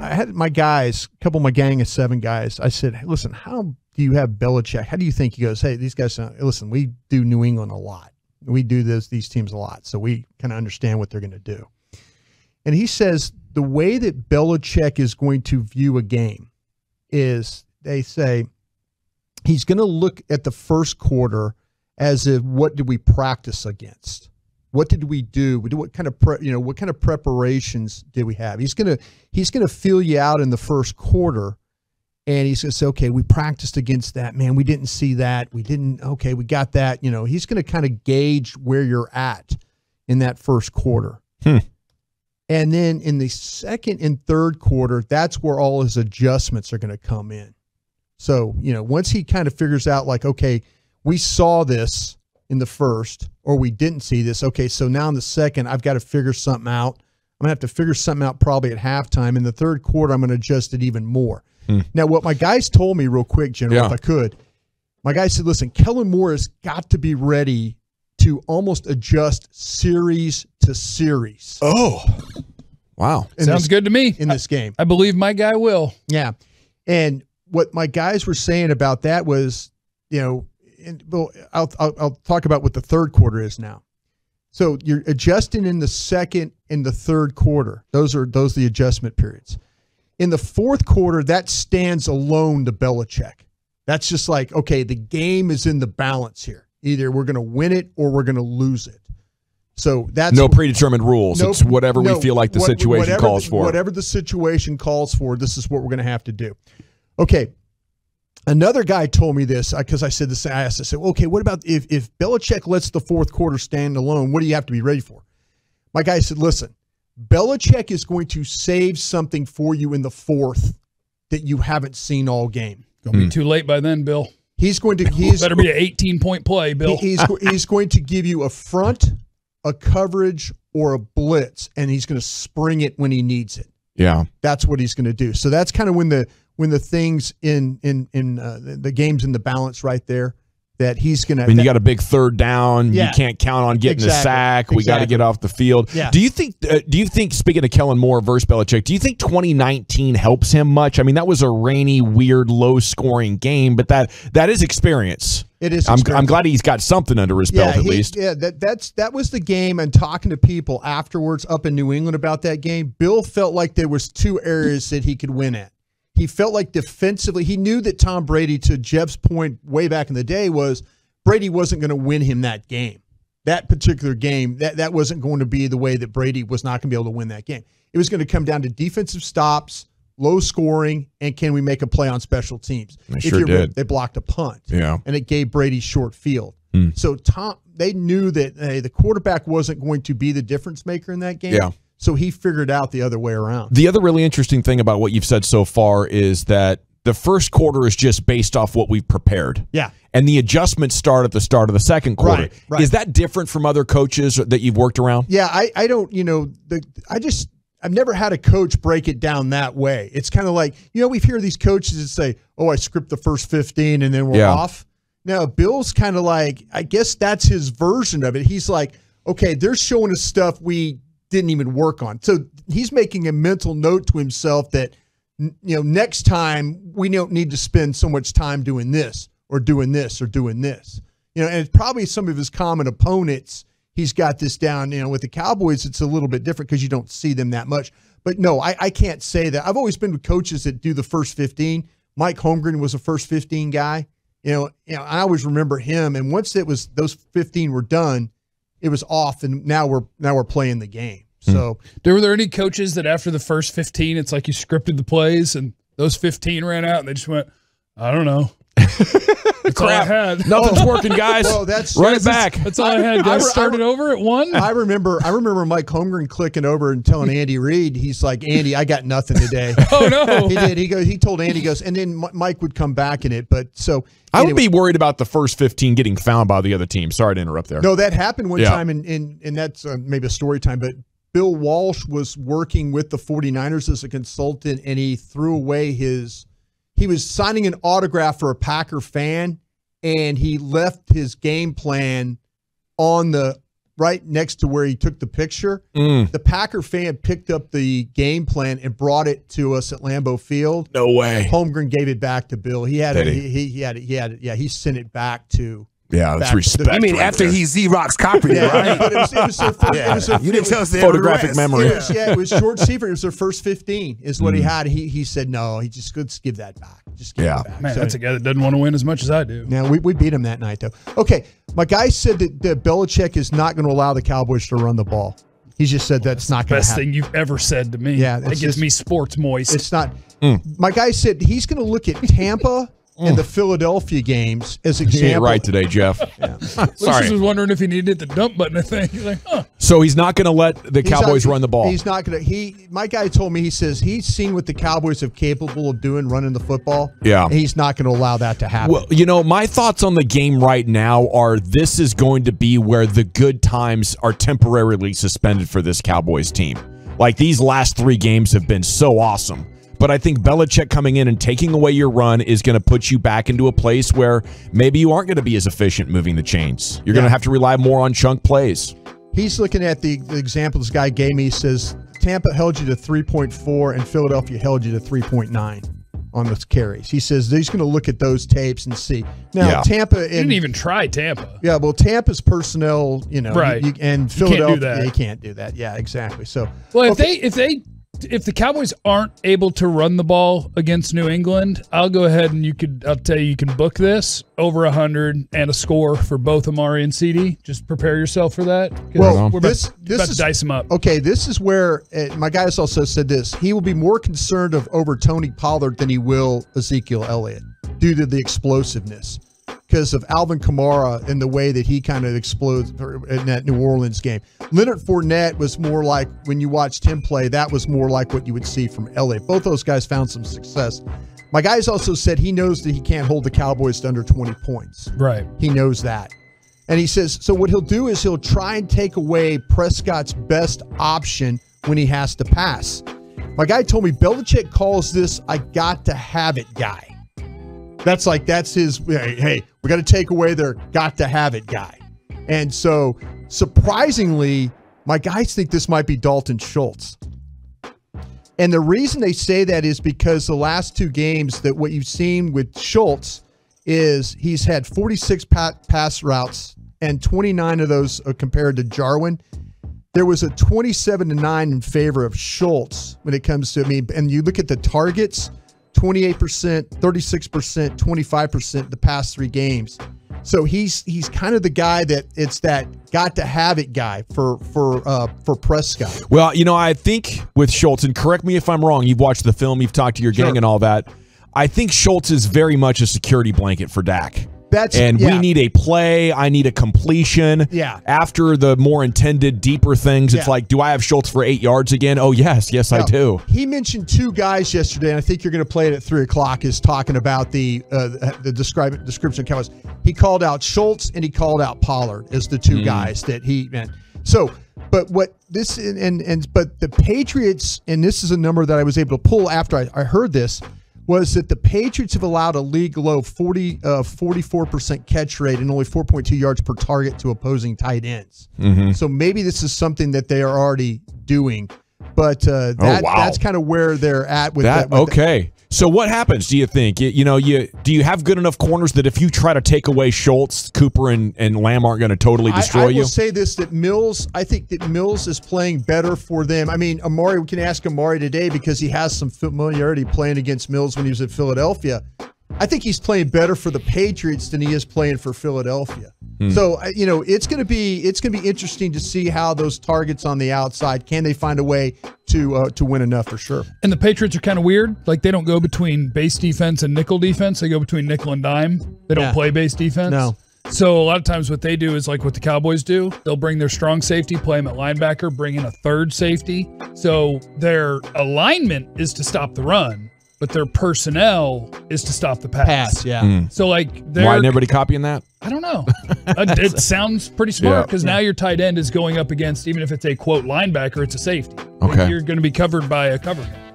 I had my guys, a couple of my gang of 7 guys. I said, hey, listen, how do you have Belichick? How do you think he goes? Hey, these guys, listen, we do New England a lot. We do these teams a lot, so we kind of understand what they're going to do. And he says the way that Belichick is going to view a game is, they say, he's going to look at the first quarter as if, what did we practice against? What did we do? What kind of preparations did we have? He's gonna feel you out in the first quarter, and he's gonna say, okay, we practiced against that. Man, we didn't see that. We didn't. Okay, we got that. He's gonna kind of gauge where you're at in that first quarter. And then in the second and third quarter, that's where all his adjustments are going to come in. So, once he kind of figures out, like, okay, we saw this in the first, or we didn't see this. Okay, so now in the second, I've got to figure something out. I'm going to have to figure something out probably at halftime. In the third quarter, I'm going to adjust it even more. Now, what my guys told me real quick, General, if I could, my guy said, listen, Kellen Moore has got to be ready to almost adjust series to series. Oh, wow. Sounds good to me. In this game. I believe my guy will. Yeah. And what my guys were saying about that was, I'll talk about what the third quarter is now. So you're adjusting in the second and the third quarter. Those are the adjustment periods. In the fourth quarter, that stands alone to Belichick. That's just like, okay, the game is in the balance here. Either we're going to win it or we're going to lose it. So that's no predetermined rules. It's whatever we feel like the situation calls for. Whatever the situation calls for, this is what we're going to have to do. Okay. Another guy told me this because I said this. I asked, I said, okay, what about if Belichick lets the fourth quarter stand alone? What do you have to be ready for? My guy said, listen, Belichick is going to save something for you in the fourth that you haven't seen all game. Gonna be too late by then, Bill. He's going to. Better be an 18-point play, Bill. He's going to give you a front, a coverage, or a blitz, and he's going to spring it when he needs it. Yeah, that's what he's going to do. So that's kind of when the things in the game's in the balance right there. That he's going to. I mean, you got a big third down. Yeah. You can't count on getting a sack. We got to get off the field. Yeah. Do you think, speaking of Kellen Moore versus Belichick, do you think 2019 helps him much? I mean, that was a rainy, weird, low-scoring game, but that is experience. It is. I'm glad he's got something under his belt at least. Yeah, that was the game. And talking to people afterwards up in New England about that game, Bill felt like there was 2 areas that he could win at. He felt like defensively, he knew that Tom Brady, to Jeff's point way back in the day, was Brady wasn't going to win him that game. That particular game, that wasn't going to be the way that Brady was not going to be able to win that game. It was going to come down to defensive stops, low scoring, and can we make a play on special teams? They sure did. They blocked a punt. Yeah. And it gave Brady short field. So they knew that the quarterback wasn't going to be the difference maker in that game. Yeah. So he figured out the other way around. The other really interesting thing about what you've said so far is that the first quarter is just based off what we've prepared. Yeah. And the adjustments start at the start of the second quarter. Right. Is that different from other coaches that you've worked around? Yeah, I don't, I've never had a coach break it down that way. It's kind of like, we hear these coaches that say, oh, I script the first 15 and then we're off. Now, Bill's kind of like, I guess that's his version of it. He's like, okay, they're showing us stuff we didn't even work on. So he's making a mental note to himself that, next time we don't need to spend so much time doing this or doing this or doing this. And it's probably some of his common opponents, he's got this down. With the Cowboys, it's a little bit different because you don't see them that much. But no, I can't say that. I've always been with coaches that do the first 15. Mike Holmgren was a first 15 guy. I always remember him. And once those 15 were done, it was off, and now we're playing the game. So, were there any coaches that after the first 15, it's like you scripted the plays, and those 15 ran out, and they just went, I don't know. That's all I had. Nothing's working, guys. Well, that's run it back. That's all I had. Guys, started over at 1. I remember Mike Holmgren clicking over and telling Andy Reid, he's like, Andy, I got nothing today. Oh no, he did. He told Andy, goes, and then Mike would come back in it. But so I would be worried about the first 15 getting found by the other team. Sorry to interrupt there. No, that happened one time, and that's maybe a story time. But Bill Walsh was working with the 49ers as a consultant, and he threw away he was signing an autograph for a Packer fan, and he left his game plan on the right next to where he took the picture. The Packer fan picked up the game plan and brought it to us at Lambeau Field. No way. Holmgren gave it back to Bill. He had it. He had it. Yeah, he sent it back to. Yeah, that's respect. I mean, after he Xerox copied it, right? But it was their first, you didn't tell us the photographic memory. It was short receiver. It was their first 15 is what he had. He said, no, let's give that back. Just give it back. Man, that's a guy that doesn't want to win as much as I do. Now, we beat him that night, though. Okay, my guy said that Belichick is not going to allow the Cowboys to run the ball. He just said that's not going to happen. Best thing you've ever said to me. Yeah, that gets me sports moist. It's not. My guy said he's going to look at Tampa and the Philadelphia games as example. You ain't right today, Jeff. Sorry. was wondering if he needed the dump button. I think. He's like, So he's not going to let the Cowboys run the ball. He's not going to. My guy told me, he says he's seen what the Cowboys are capable of doing running the football. Yeah. And he's not going to allow that to happen. Well, my thoughts on the game right now are this is going to be where the good times are temporarily suspended for this Cowboys team. Like these last 3 games have been so awesome. But I think Belichick coming in and taking away your run is going to put you back into a place where maybe you aren't going to be as efficient moving the chains. You're going to have to rely more on chunk plays. He's looking at the example this guy gave me. He says Tampa held you to 3.4 and Philadelphia held you to 3.9 on the carries. He says he's going to look at those tapes and see. Now, Tampa... He didn't even try Tampa. Yeah, well, Tampa's personnel, right. And Philadelphia, they can't do that. Yeah, exactly. So, well, if the Cowboys aren't able to run the ball against New England, I'll go ahead and I'll tell you can book this over 100 and a score for both Amari and CD. Just prepare yourself for that. Well, we're about to dice them up. Okay, this is where my guys also said this. He will be more concerned over Tony Pollard than he will Ezekiel Elliott due to the explosiveness. Because of Alvin Kamara and the way that he kind of explodes in that New Orleans game. Leonard Fournette was more like, when you watched him play, that was more like what you would see from Elliott. Both those guys found some success. My guys also said he knows that he can't hold the Cowboys to under 20 points. Right. He knows that. And he says, so what he'll do is he'll try and take away Prescott's best option when he has to pass. My guy told me Belichick calls this I got to have it guy. That's his, hey, we got to take away their got to have it guy. And so, surprisingly, my guys think this might be Dalton Schultz. And the reason they say that is because the last 2 games that what you've seen with Schultz is he's had 46 pass routes and 29 of those are compared to Jarwin. There was a 27-9 in favor of Schultz when it comes to, and you look at the targets, 28%, 36%, 25% the past 3 games. So he's kind of the guy that it's that got to have it guy for Prescott. Well, I think with Schultz, and correct me if I'm wrong, you've watched the film, you've talked to your gang and all that. I think Schultz is very much a security blanket for Dak. We need a play. I need a completion. Yeah. After the more intended, deeper things, it's like, do I have Schultz for 8 yards again? Oh, yes, I do. He mentioned 2 guys yesterday, and I think you're going to play it at 3 o'clock, is talking about the description of Cowboys. He called out Schultz and he called out Pollard as the 2 guys that he meant. So, but what this but the Patriots, and this is a number that I was able to pull after I heard this, was that the Patriots have allowed a league low 44% catch rate and only 4.2 yards per target to opposing tight ends. So maybe this is something that they are already doing, but that's kind of where they're at with that. Okay. So what happens, do you think? Do you have good enough corners that if you try to take away Schultz, Cooper and Lamb aren't going to totally destroy you? I will say this, I think that Mills is playing better for them. Amari, we can ask Amari today because he has some familiarity playing against Mills when he was at Philadelphia. I think he's playing better for the Patriots than he is playing for Philadelphia. So, it's going to be interesting to see how those targets on the outside, can they find a way to win enough for sure. And the Patriots are kind of weird. Like they don't go between base defense and nickel defense. They go between nickel and dime. They don't play base defense. No. So a lot of times what they do is like what the Cowboys do. They'll bring their strong safety, play him at linebacker, bring in a 3rd safety. So their alignment is to stop the run, but their personnel is to stop the pass. So like, why isn't everybody copying that? I don't know. It sounds pretty smart because now your tight end is going up against, even if it's a quote linebacker, it's a safety. Okay, you're going to be covered by a cover guy.